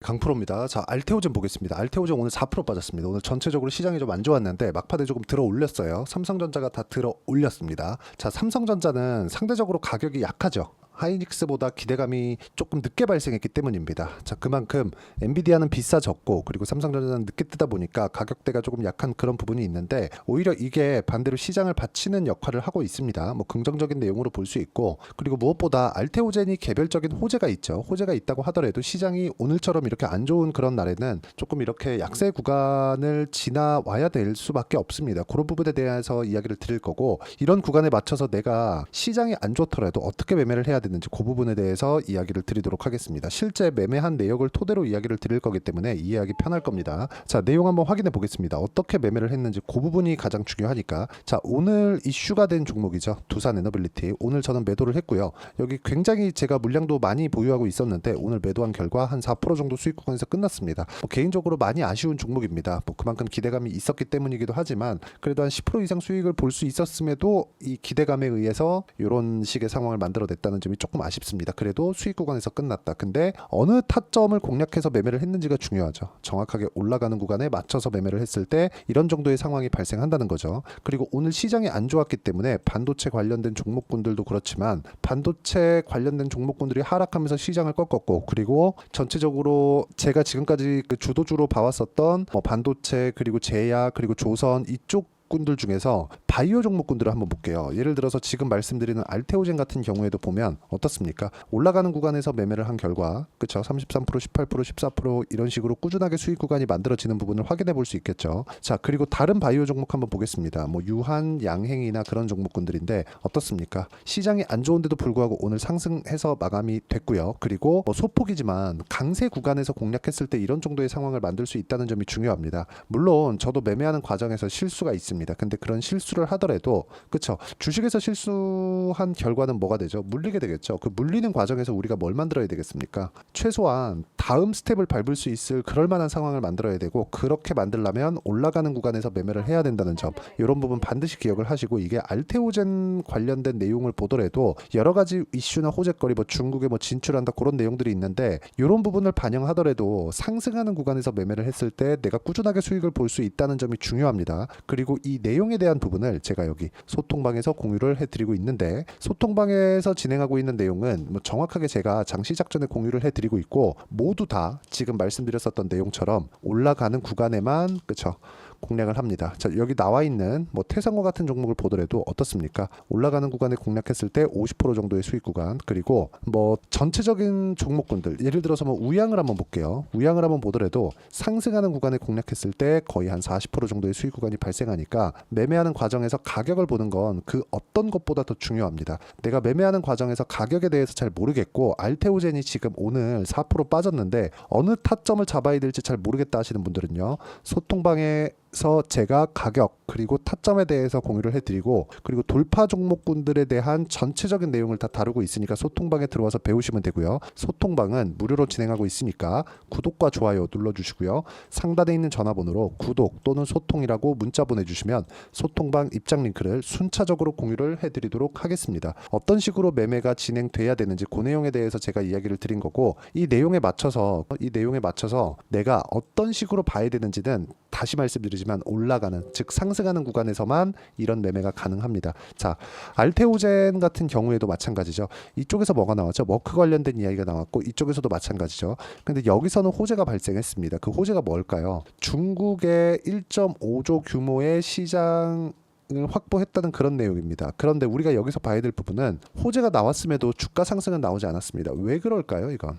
강프로입니다. 자, 알테오젠 보겠습니다. 알테오젠 오늘 4% 빠졌습니다. 오늘 전체적으로 시장이 좀 안 좋았는데 막판에 조금 들어 올렸어요. 삼성전자가 다 들어 올렸습니다. 자, 삼성전자는 상대적으로 가격이 약하죠. 하이닉스보다 기대감이 조금 늦게 발생했기 때문입니다. 자, 그만큼 엔비디아는 비싸졌고 그리고 삼성전자는 늦게 뜨다 보니까 가격대가 조금 약한 그런 부분이 있는데 오히려 이게 반대로 시장을 받치는 역할을 하고 있습니다. 뭐 긍정적인 내용으로 볼 수 있고 그리고 무엇보다 알테오젠이 개별적인 호재가 있죠. 호재가 있다고 하더라도 시장이 오늘처럼 이렇게 안 좋은 그런 날에는 조금 이렇게 약세 구간을 지나와야 될 수밖에 없습니다. 그런 부분에 대해서 이야기를 드릴 거고 이런 구간에 맞춰서 내가 시장이 안 좋더라도 어떻게 매매를 해야 되는지 그 부분에 대해서 이야기를 드리도록 하겠습니다. 실제 매매한 내역을 토대로 이야기를 드릴 거기 때문에 이해하기 편할 겁니다. 자, 내용 한번 확인해 보겠습니다. 어떻게 매매를 했는지 그 부분이 가장 중요하니까. 자, 오늘 이슈가 된 종목이죠. 두산 에너빌리티. 오늘 저는 매도를 했고요. 여기 굉장히 제가 물량도 많이 보유하고 있었는데 오늘 매도한 결과 한 4% 정도 수익 구간에서 끝났습니다. 개인적으로 많이 아쉬운 종목입니다. 그만큼 기대감이 있었기 때문이기도 하지만 그래도 한 10% 이상 수익을 볼 수 있었음에도 이 기대감에 의해서 이런 식의 상황을 만들어냈다는 점이 조금 아쉽습니다. 그래도 수익 구간에서 끝났다. 근데 어느 타점을 공략해서 매매를 했는지가 중요하죠. 정확하게 올라가는 구간에 맞춰서 매매를 했을 때 이런 정도의 상황이 발생한다는 거죠. 그리고 오늘 시장이 안 좋았기 때문에 반도체 관련된 종목군들도 그렇지만 반도체 관련된 종목군들이 하락하면서 시장을 꺾었고 그리고 전체적으로 제가 지금까지 그 주도주로 봐왔었던 반도체 그리고 제약 그리고 조선 이쪽 군들 중에서 바이오 종목군들을 한번 볼게요. 예를 들어서 지금 말씀드리는 알테오젠 같은 경우에도 보면 어떻습니까? 올라가는 구간에서 매매를 한 결과 그쵸? 33%, 18%, 14% 이런 식으로 꾸준하게 수익 구간이 만들어지는 부분을 확인해 볼 수 있겠죠. 자, 그리고 다른 바이오 종목 한번 보겠습니다. 뭐 유한, 양행이나 그런 종목군들인데 어떻습니까? 시장이 안 좋은데도 불구하고 오늘 상승해서 마감이 됐고요. 그리고 소폭이지만 강세 구간에서 공략했을 때 이런 정도의 상황을 만들 수 있다는 점이 중요합니다. 물론 저도 매매하는 과정에서 실수가 있습니다. 근데 그런 실수를 하더라도 그쵸, 주식에서 실수한 결과는 뭐가 되죠? 물리게 되겠죠. 그 물리는 과정에서 우리가 뭘 만들어야 되겠습니까? 최소한 다음 스텝을 밟을 수 있을 그럴 만한 상황을 만들어야 되고 그렇게 만들려면 올라가는 구간에서 매매를 해야 된다는 점, 이런 부분 반드시 기억을 하시고 이게 알테오젠 관련된 내용을 보더라도 여러 가지 이슈나 호재거리 뭐 중국에 뭐 진출한다 그런 내용들이 있는데 이런 부분을 반영하더라도 상승하는 구간에서 매매를 했을 때 내가 꾸준하게 수익을 볼 수 있다는 점이 중요합니다. 그리고 이 내용에 대한 부분을 제가 여기 소통방에서 공유를 해드리고 있는데 소통방에서 진행하고 있는 내용은 뭐 정확하게 제가 장 시작 전에 공유를 해드리고 있고 모두 다 지금 말씀드렸었던 내용처럼 올라가는 구간에만 그쵸 공략을 합니다. 자, 여기 나와 있는 뭐 태성호 같은 종목을 보더라도 어떻습니까? 올라가는 구간에 공략했을 때 50% 정도의 수익 구간, 그리고 뭐 전체적인 종목군들 예를 들어서 뭐 우양을 한번 볼게요. 우양을 한번 보더라도 상승하는 구간에 공략했을 때 거의 한 40% 정도의 수익 구간이 발생하니까 매매하는 과정에서 가격을 보는 건 그 어떤 것보다 더 중요합니다. 내가 매매하는 과정에서 가격에 대해서 잘 모르겠고 알테오젠이 지금 오늘 4% 빠졌는데 어느 타점을 잡아야 될지 잘 모르겠다 하시는 분들은요. 소통방에서 제가 가격 그리고 타점에 대해서 공유를 해드리고 그리고 돌파 종목군들에 대한 전체적인 내용을 다 다루고 있으니까 소통방에 들어와서 배우시면 되고요. 소통방은 무료로 진행하고 있으니까 구독과 좋아요 눌러주시고요. 상단에 있는 전화번호로 구독 또는 소통이라고 문자 보내주시면 소통방 입장 링크를 순차적으로 공유를 해드리도록 하겠습니다. 어떤 식으로 매매가 진행돼야 되는지 그 내용에 대해서 제가 이야기를 드린 거고 이 내용에 맞춰서 내가 어떤 식으로 봐야 되는지는 다시 말씀드리지만 올라가는 즉 상승하는 구간에서만 이런 매매가 가능합니다. 자, 알테오젠 같은 경우에도 마찬가지죠. 이쪽에서 뭐가 나왔죠? 워크 관련된 이야기가 나왔고 이쪽에서도 마찬가지죠. 근데 여기서는 호재가 발생했습니다. 그 호재가 뭘까요? 중국의 1.5조 규모의 시장 확보했다는 그런 내용입니다. 그런데 우리가 여기서 봐야 될 부분은 호재가 나왔음에도 주가 상승은 나오지 않았습니다. 왜 그럴까요? 이건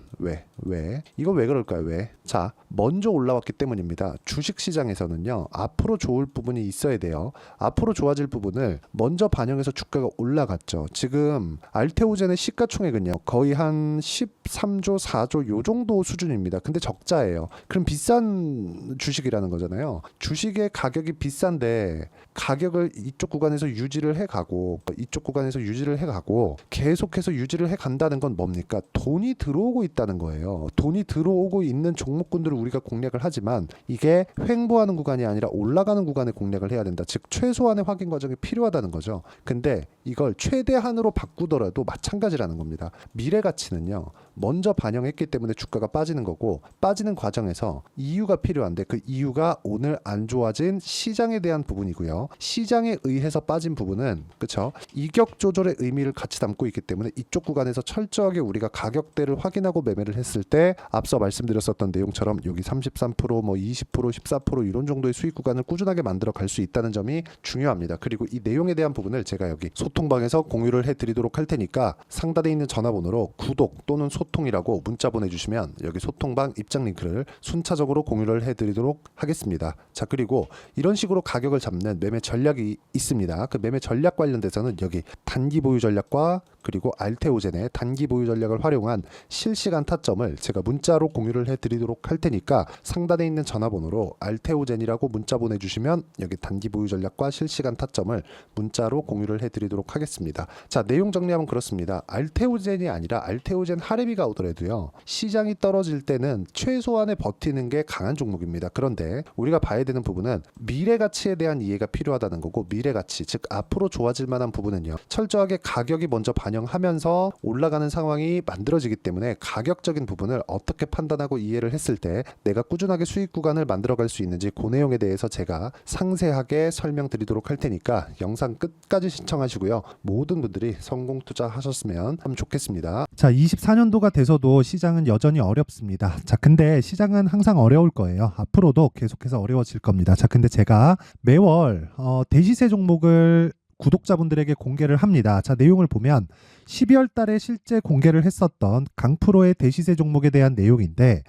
이건 왜 그럴까요? 왜? 자, 먼저 올라왔기 때문입니다. 주식시장에서는요 앞으로 좋을 부분이 있어야 돼요. 앞으로 좋아질 부분을 먼저 반영해서 주가가 올라갔죠. 지금 알테오젠의 시가총액은요 거의 한 13조 4조 요 정도 수준입니다. 근데 적자예요. 그럼 비싼 주식이라는 거잖아요. 주식의 가격이 비싼데 가격을 이쪽 구간에서 유지를 해가고 이쪽 구간에서 유지를 해가고 계속해서 유지를 해간다는 건 뭡니까? 돈이 들어오고 있다는 거예요. 돈이 들어오고 있는 종목군들을 우리가 공략을 하지만 이게 횡보하는 구간이 아니라 올라가는 구간에 공략을 해야 된다. 즉 최소한의 확인 과정이 필요하다는 거죠. 근데 이걸 최대한으로 바꾸더라도 마찬가지라는 겁니다. 미래 가치는요 먼저 반영했기 때문에 주가가 빠지는 거고, 빠지는 과정에서 이유가 필요한데 그 이유가 오늘 안 좋아진 시장에 대한 부분이고요. 시장에 의해서 빠진 부분은 그쵸? 이격 조절의 의미를 같이 담고 있기 때문에 이쪽 구간에서 철저하게 우리가 가격대를 확인하고 매매를 했을 때 앞서 말씀드렸었던 내용처럼 여기 33%, 뭐 20%, 14% 이런 정도의 수익 구간을 꾸준하게 만들어 갈 수 있다는 점이 중요합니다. 그리고 이 내용에 대한 부분을 제가 여기 소통방에서 공유를 해드리도록 할 테니까 상단에 있는 전화번호로 구독 또는 소통이라고 문자 보내주시면 여기 소통방 입장 링크를 순차적으로 공유를 해드리도록 하겠습니다. 자, 그리고 이런 식으로 가격을 잡는 매매 전략이 있습니다. 그 매매 전략 관련돼서는 여기 단기 보유 전략과 그리고 알테오젠의 단기 보유 전략을 활용한 실시간 타점을 제가 문자로 공유를 해드리도록 할 테니까 상단에 있는 전화번호로 알테오젠이라고 문자 보내주시면 여기 단기 보유 전략과 실시간 타점을 문자로 공유를 해드리도록 하겠습니다. 자, 내용 정리하면 그렇습니다. 알테오젠이 아니라 알테오젠 하레비가 오더라도요, 시장이 떨어질 때는 최소한의 버티는 게 강한 종목입니다. 그런데 우리가 봐야 되는 부분은 미래 가치에 대한 이해가 필요하다는 거고, 미래 가치, 즉 앞으로 좋아질 만한 부분은요, 철저하게 가격이 먼저 반영하면서 올라가는 상황이 만들어지기 때문에 가격적인 부분을 어떻게 판단하고 이해를 했을 때 내가 꾸준하게 수익 구간을 만들어갈 수 있는지 그 내용에 대해서 제가 상세하게 설명드리도록 할 테니까 영상 끝까지 시청하시고요. 모든 분들이 성공 투자하셨으면 참 좋겠습니다. 자, 24년도가 돼서도 시장은 여전히 어렵습니다. 자, 근데 시장은 항상 어려울 거예요. 앞으로도 계속해서 어려워질 겁니다. 자, 근데 제가 매월 대시세 종목을 구독자분들에게 공개를 합니다. 자, 내용을 보면 12월 달에 실제 공개를 했었던 강프로의 대시세 종목에 대한 내용인데,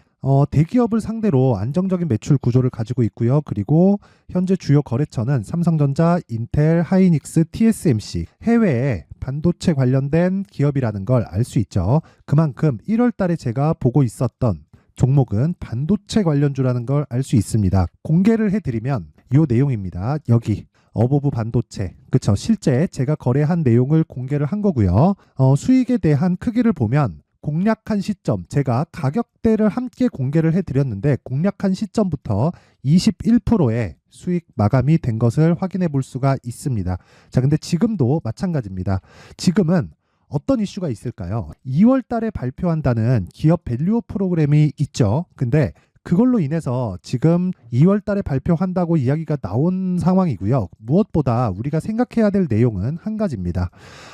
대기업을 상대로 안정적인 매출 구조를 가지고 있고요. 그리고 현재 주요 거래처는 삼성전자, 인텔, 하이닉스, TSMC, 해외에 반도체 관련된 기업이라는 걸 알 수 있죠. 그만큼 1월 달에 제가 보고 있었던 종목은 반도체 관련주라는 걸 알 수 있습니다. 공개를 해드리면 이 내용입니다. 여기 어보브 반도체, 그쵸? 실제 제가 거래한 내용을 공개를 한 거고요. 수익에 대한 크기를 보면 공략한 시점, 제가 가격대를 함께 공개를 해드렸는데 공략한 시점부터 21%의 수익 마감이 된 것을 확인해 볼 수가 있습니다. 자, 근데 지금도 마찬가지입니다. 지금은 어떤 이슈가 있을까요? 2월 달에 발표한다는 기업 밸류업 프로그램이 있죠. 근데 그걸로 인해서 지금 2월 달에 발표한다고 이야기가 나온 상황이고요. 무엇보다 우리가 생각해야 될 내용은 한 가지입니다.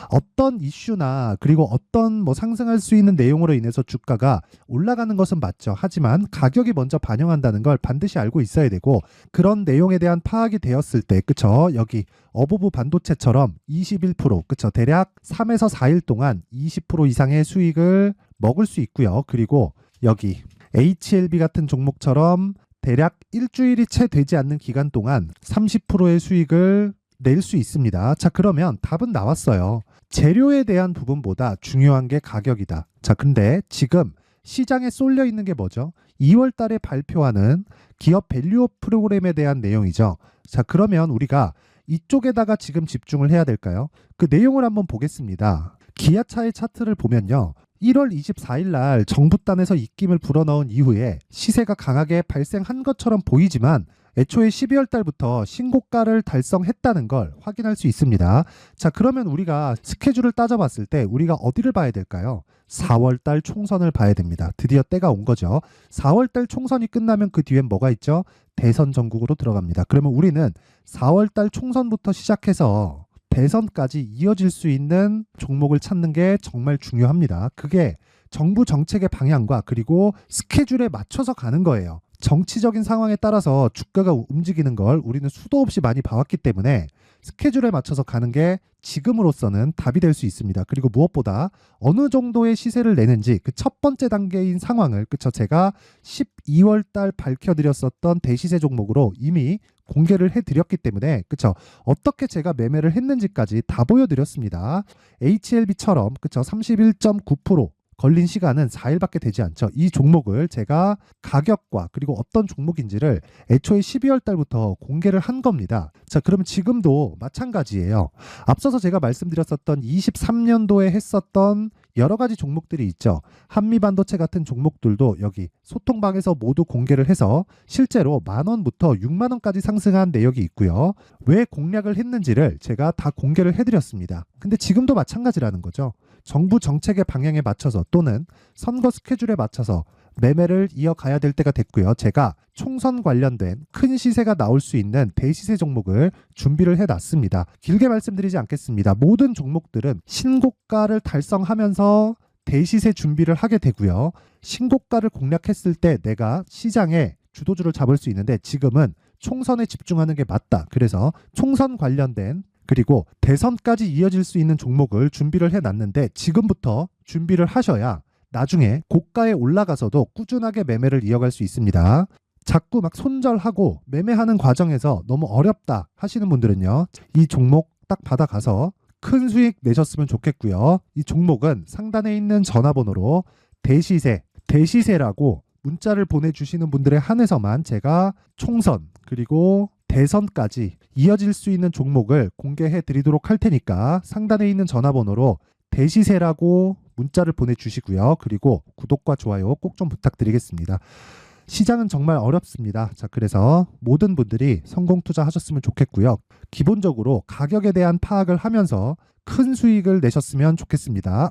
어떤 이슈나 그리고 어떤 상승할 수 있는 내용으로 인해서 주가가 올라가는 것은 맞죠. 하지만 가격이 먼저 반영한다는 걸 반드시 알고 있어야 되고, 그런 내용에 대한 파악이 되었을 때, 그쵸? 여기 어보브 반도체처럼 21%, 그쵸? 대략 3에서 4일 동안 20% 이상의 수익을 먹을 수 있고요. 그리고 여기 HLB 같은 종목처럼 대략 일주일이 채 되지 않는 기간 동안 30%의 수익을 낼 수 있습니다. 자, 그러면 답은 나왔어요. 재료에 대한 부분보다 중요한 게 가격이다. 자, 근데 지금 시장에 쏠려 있는 게 뭐죠? 2월 달에 발표하는 기업 밸류업 프로그램에 대한 내용이죠. 자, 그러면 우리가 이쪽에다가 지금 집중을 해야 될까요? 그 내용을 한번 보겠습니다. 기아차의 차트를 보면요, 1월 24일 날 정부단에서 입김을 불어넣은 이후에 시세가 강하게 발생한 것처럼 보이지만 애초에 12월 달부터 신고가를 달성했다는 걸 확인할 수 있습니다. 자, 그러면 우리가 스케줄을 따져봤을 때 우리가 어디를 봐야 될까요? 4월 달 총선을 봐야 됩니다. 드디어 때가 온 거죠. 4월 달 총선이 끝나면 그 뒤엔 뭐가 있죠? 대선 전국으로 들어갑니다. 그러면 우리는 4월 달 총선부터 시작해서 대선까지 이어질 수 있는 종목을 찾는 게 정말 중요합니다. 그게 정부 정책의 방향과 그리고 스케줄에 맞춰서 가는 거예요. 정치적인 상황에 따라서 주가가 움직이는 걸 우리는 수도 없이 많이 봐왔기 때문에 스케줄에 맞춰서 가는 게 지금으로서는 답이 될 수 있습니다. 그리고 무엇보다 어느 정도의 시세를 내는지 그 첫 번째 단계인 상황을, 그쵸? 제가 12월 달 밝혀드렸었던 대시세 종목으로 이미 공개를 해드렸기 때문에, 그쵸? 어떻게 제가 매매를 했는지까지 다 보여드렸습니다. HLB처럼, 그쵸? 31.9% 걸린 시간은 4일밖에 되지 않죠. 이 종목을 제가 가격과 그리고 어떤 종목인지를 애초에 12월 달부터 공개를 한 겁니다. 자, 그러면 지금도 마찬가지예요. 앞서서 제가 말씀드렸었던 23년도에 했었던 여러 가지 종목들이 있죠. 한미반도체 같은 종목들도 여기 소통방에서 모두 공개를 해서 실제로 10,000원부터 60,000원까지 상승한 내역이 있고요. 왜 공략을 했는지를 제가 다 공개를 해드렸습니다. 근데 지금도 마찬가지라는 거죠. 정부 정책의 방향에 맞춰서 또는 선거 스케줄에 맞춰서 매매를 이어가야 될 때가 됐고요. 제가 총선 관련된 큰 시세가 나올 수 있는 대시세 종목을 준비를 해놨습니다. 길게 말씀드리지 않겠습니다. 모든 종목들은 신고가를 달성하면서 대시세 준비를 하게 되고요. 신고가를 공략했을 때 내가 시장에 주도주를 잡을 수 있는데 지금은 총선에 집중하는 게 맞다. 그래서 총선 관련된 그리고 대선까지 이어질 수 있는 종목을 준비를 해놨는데 지금부터 준비를 하셔야 나중에 고가에 올라가서도 꾸준하게 매매를 이어갈 수 있습니다. 자꾸 막 손절하고 매매하는 과정에서 너무 어렵다 하시는 분들은요. 이 종목 딱 받아가서 큰 수익 내셨으면 좋겠고요. 이 종목은 상단에 있는 전화번호로 대시세라고 문자를 보내주시는 분들에 한해서만 제가 총선 그리고 대선까지 이어질 수 있는 종목을 공개해 드리도록 할 테니까 상단에 있는 전화번호로 대시세라고 문자를 보내주시고요. 그리고 구독과 좋아요 꼭 좀 부탁드리겠습니다. 시장은 정말 어렵습니다. 자, 그래서 모든 분들이 성공 투자하셨으면 좋겠고요. 기본적으로 가격에 대한 파악을 하면서 큰 수익을 내셨으면 좋겠습니다.